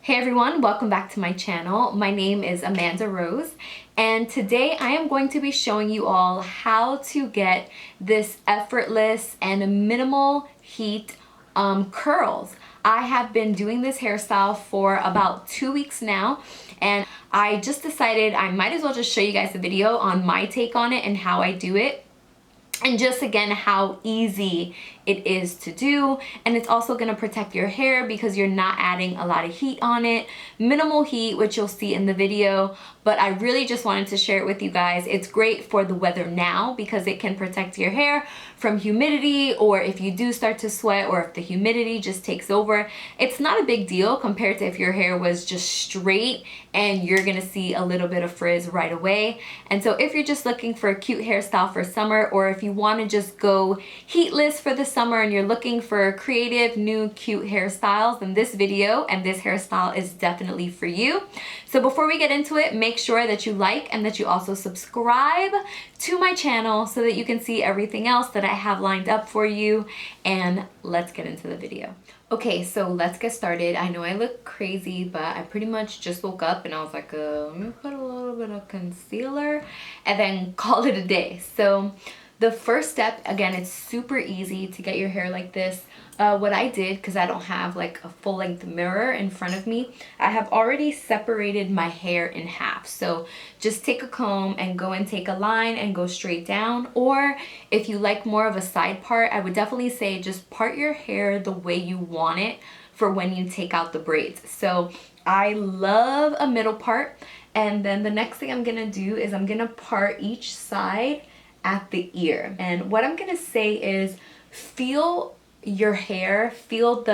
Hey everyone, welcome back to my channel. My name is Amanda Rose, and today I am going to be showing you all how to get this effortless and minimal heat curls. I have been doing this hairstyle for about 2 weeks now, and I just decided I might as well just show you guys the video on my take on it and how I do it. And just again, how easy it is to do. And it's also gonna protect your hair because you're not adding a lot of heat on it. Minimal heat, which you'll see in the video, but I really just wanted to share it with you guys. It's great for the weather now because it can protect your hair from humidity, or if you do start to sweat, or if the humidity just takes over. It's not a big deal compared to if your hair was just straight and you're gonna see a little bit of frizz right away. And so if you're just looking for a cute hairstyle for summer, or if you want to just go heatless for the summer and you're looking for creative, new, cute hairstyles, then this video and this hairstyle is definitely for you. So before we get into it, make sure that you like and that you also subscribe to my channel so that you can see everything else that I have lined up for you. And let's get into the video. Okay, so let's get started. I know I look crazy, but I pretty much just woke up and I was like, let me put a little bit of concealer and then call it a day. So the first step, again, it's super easy to get your hair like this. What I did, because I don't have like a full-length mirror in front of me, I have already separated my hair in half. So just take a comb and go and take a line and go straight down. Or if you like more of a side part, I would definitely say just part your hair the way you want it for when you take out the braids. So I love a middle part. And then the next thing I'm gonna do is I'm gonna part each side at the ear. And what I'm gonna say is feel your hair, feel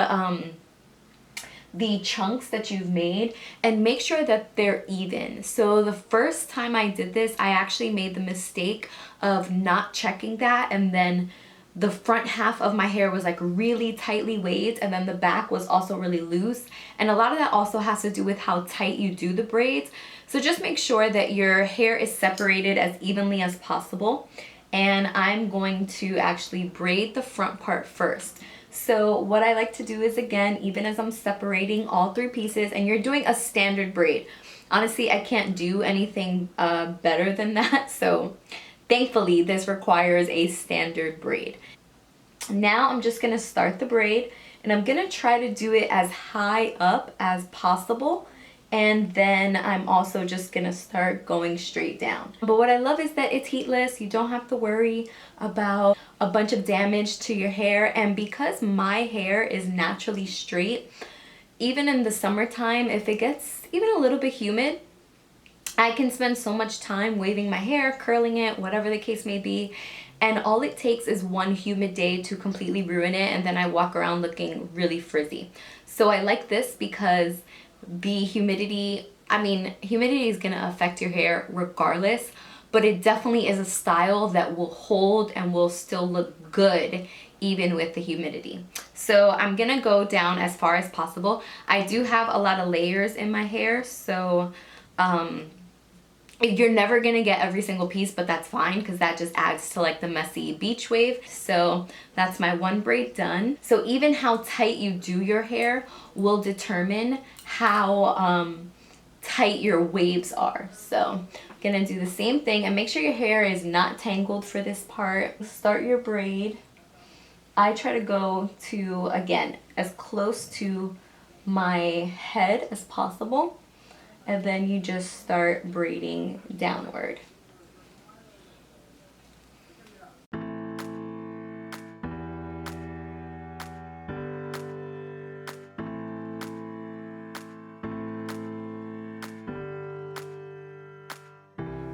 the chunks that you've made, and make sure that they're even. So the first time I did this, I actually made the mistake of not checking that, and then the front half of my hair was like really tightly waved, and then the back was also really loose. And a lot of that also has to do with how tight you do the braids. So just make sure that your hair is separated as evenly as possible. And I'm going to actually braid the front part first. So what I like to do is, again, even as I'm separating all three pieces, and you're doing a standard braid. Honestly, I can't do anything better than that. So thankfully, this requires a standard braid. Now I'm just gonna start the braid, and I'm gonna try to do it as high up as possible. And then I'm also just gonna start going straight down. But what I love is that it's heatless. You don't have to worry about a bunch of damage to your hair. And because my hair is naturally straight, even in the summertime, if it gets even a little bit humid, I can spend so much time waving my hair, curling it, whatever the case may be. And all it takes is one humid day to completely ruin it, and then I walk around looking really frizzy. So I like this because the humidity, humidity is gonna affect your hair regardless, but it definitely is a style that will hold and will still look good even with the humidity. So I'm gonna go down as far as possible. I do have a lot of layers in my hair, so you're never gonna get every single piece, but that's fine because that just adds to like the messy beach wave. So that's my one braid done. So even how tight you do your hair will determine how tight your waves are. So I'm gonna do the same thing, and make sure your hair is not tangled for this part. Start your braid. I try to go to, again, as close to my head as possible. And then you just start braiding downward.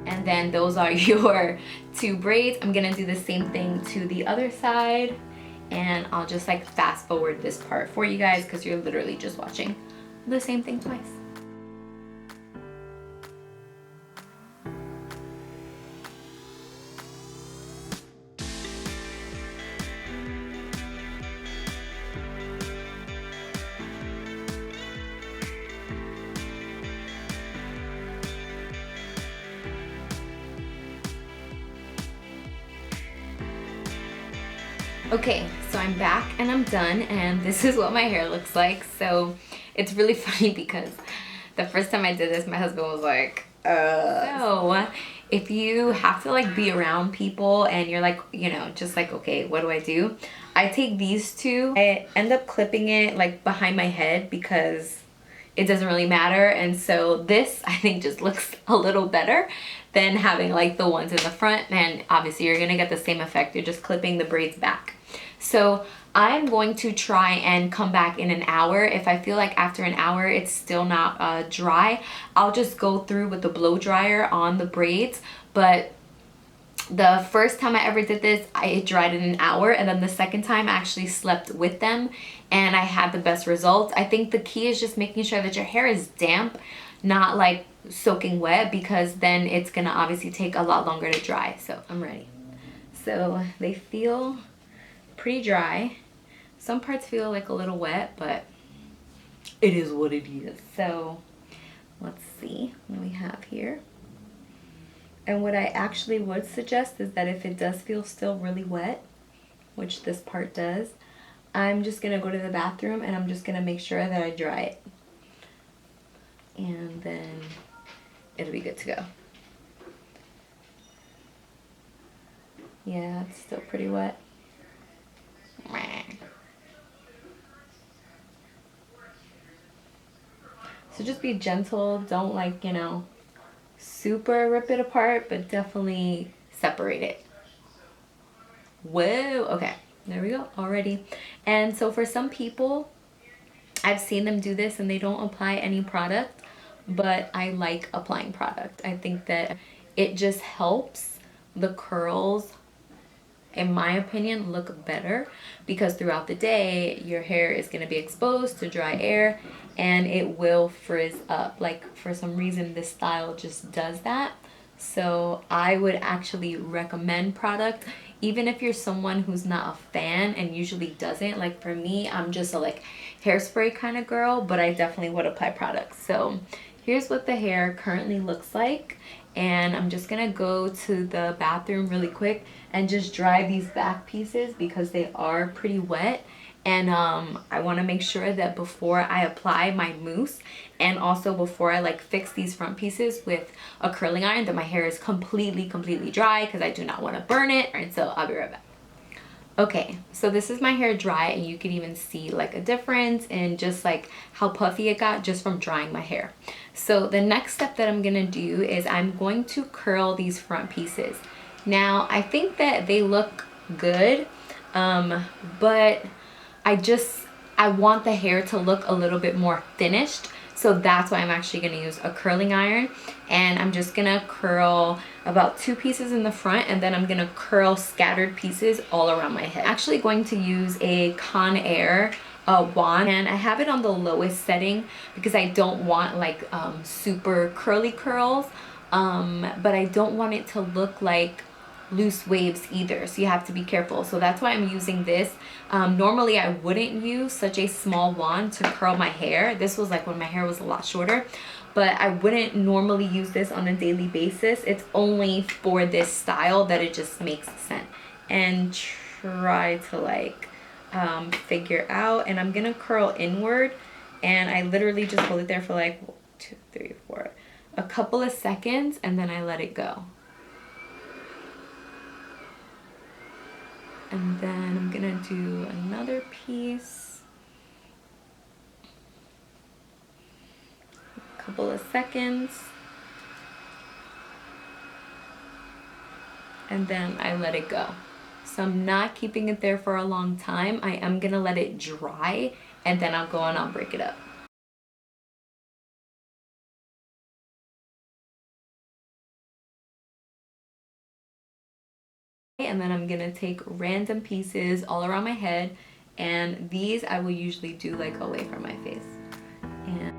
And then those are your two braids. I'm gonna do the same thing to the other side. And I'll just like fast forward this part for you guys because you're literally just watching the same thing twice. Okay, so I'm back and I'm done, and this is what my hair looks like. So It's really funny because the first time I did this, my husband was like, So if you have to like be around people and you're like, you know, just like, okay, what do? I take these two. I end up clipping it like behind my head because it doesn't really matter. And so this, I think, just looks a little better than having like the ones in the front. And obviously you're gonna get the same effect. You're just clipping the braids back. So I'm going to try and come back in an hour. If I feel like after an hour it's still not dry, I'll just go through with the blow dryer on the braids. But the first time I ever did this, it dried in an hour, and then the second time I actually slept with them and I had the best results. I think the key is just making sure that your hair is damp, not like soaking wet, because then it's gonna obviously take a lot longer to dry. So I'm ready. So they feel pretty dry. Some parts feel like a little wet, but it is what it is. So let's see what we have here. And what I actually would suggest is that if it does feel still really wet, which this part does, I'm just gonna go to the bathroom and I'm just gonna make sure that I dry it. And then it'll be good to go. Yeah, it's still pretty wet. So just be gentle, don't like, you know, super rip it apart, but definitely separate it. Whoa, okay, there we go, already. And so for some people, I've seen them do this and they don't apply any product, but I like applying product. I think that it just helps the curls, in my opinion, look better, because throughout the day your hair is going to be exposed to dry air and it will frizz up. Like, for some reason this style just does that. So I would actually recommend product, even if you're someone who's not a fan and usually doesn't. Like for me, I'm just a like hairspray kind of girl, but I definitely would apply products. So here's what the hair currently looks like, and I'm just gonna go to the bathroom really quick and just dry these back pieces because they are pretty wet. And I want to make sure that before I apply my mousse, and also before I like fix these front pieces with a curling iron, that my hair is completely dry, because I do not want to burn it. And so I'll be right back. Okay, so this is my hair dry, and you can even see like a difference in just like how puffy it got just from drying my hair. So the next step that I'm gonna do is I'm going to curl these front pieces. Now I think that they look good, but I want the hair to look a little bit more finished. So that's why I'm actually gonna use a curling iron, and I'm just gonna curl about 2 pieces in the front, and then I'm gonna curl scattered pieces all around my head. I'm actually going to use a Conair wand, and I have it on the lowest setting because I don't want like super curly curls, but I don't want it to look like loose waves either, so you have to be careful. So that's why I'm using this. Normally I wouldn't use such a small wand to curl my hair. This was like when my hair was a lot shorter, but I wouldn't normally use this on a daily basis. It's only for this style that it just makes sense. And try to like figure out, and I'm gonna curl inward, and I literally just hold it there for like 2, 3, 4, a couple of seconds, and then I let it go. And then I'm gonna do another piece, a couple of seconds, and then I let it go. So I'm not keeping it there for a long time. I am gonna let it dry, and then I'll go and I'll break it up. And then I'm gonna take random pieces all around my head, and these I will usually do like away from my face. And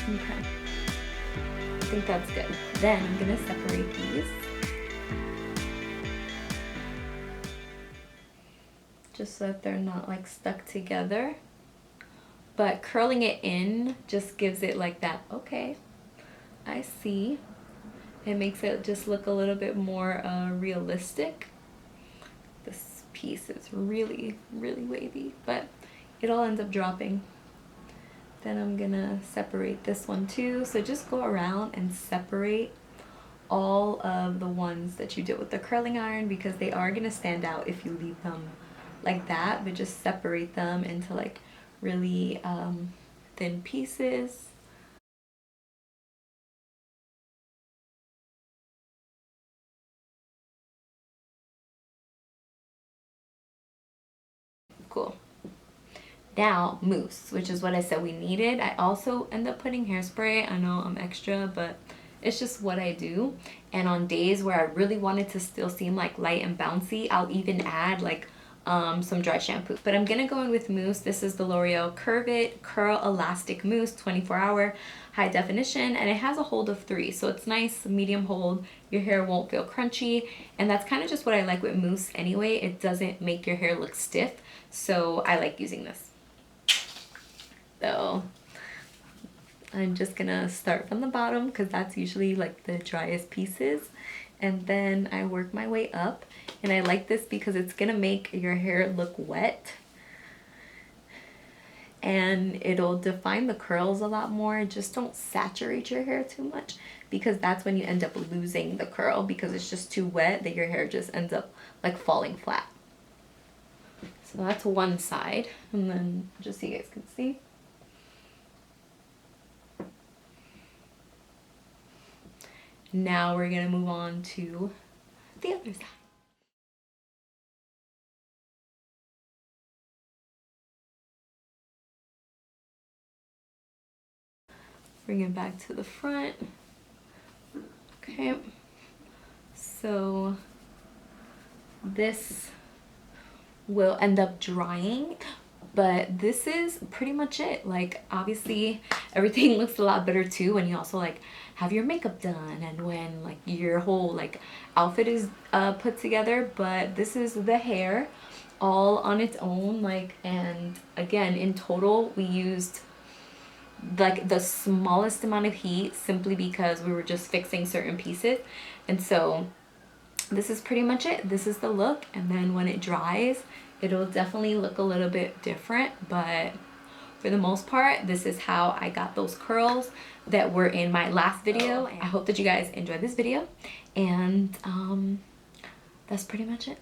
Okay. I think that's good. Then I'm gonna separate these. Just so that they're not like stuck together. But curling it in just gives it like that, okay, I see. It makes it just look a little bit more realistic. This piece is really, really wavy, but it all ends up dropping. Then I'm gonna separate this one too. So just go around and separate all of the ones that you did with the curling iron, because they are gonna stand out if you leave them like that, but just separate them into like really thin pieces. Cool. Now, mousse, which is what I said we needed. I also end up putting hairspray. I know I'm extra, but it's just what I do. And on days where I really want it to still seem like light and bouncy, I'll even add like some dry shampoo. But I'm gonna go in with mousse. This is the L'Oreal Curve It Curl Elastic Mousse 24-hour high definition, and it has a hold of 3, so it's nice, medium hold. Your hair won't feel crunchy, and that's kind of just what I like with mousse anyway. It doesn't make your hair look stiff, so I like using this. So I'm just gonna start from the bottom because that's usually like the driest pieces, and then I work my way up. And I like this because it's gonna make your hair look wet and it'll define the curls a lot more. Just don't saturate your hair too much, because that's when you end up losing the curl, because it's just too wet that your hair just ends up like falling flat. So that's one side, and then just so you guys can see. Now we're gonna move on to the other side. Bring it back to the front. Okay, so this will end up drying, but this is pretty much it. Like, obviously everything looks a lot better too when you also like have your makeup done and when like your whole like outfit is put together. But this is the hair all on its own, like, and again, in total we used like the smallest amount of heat simply because we were just fixing certain pieces. And so this is pretty much it. This is the look, and then when it dries it'll definitely look a little bit different, but for the most part this is how I got those curls that were in my last video. I hope that you guys enjoyed this video, and that's pretty much it.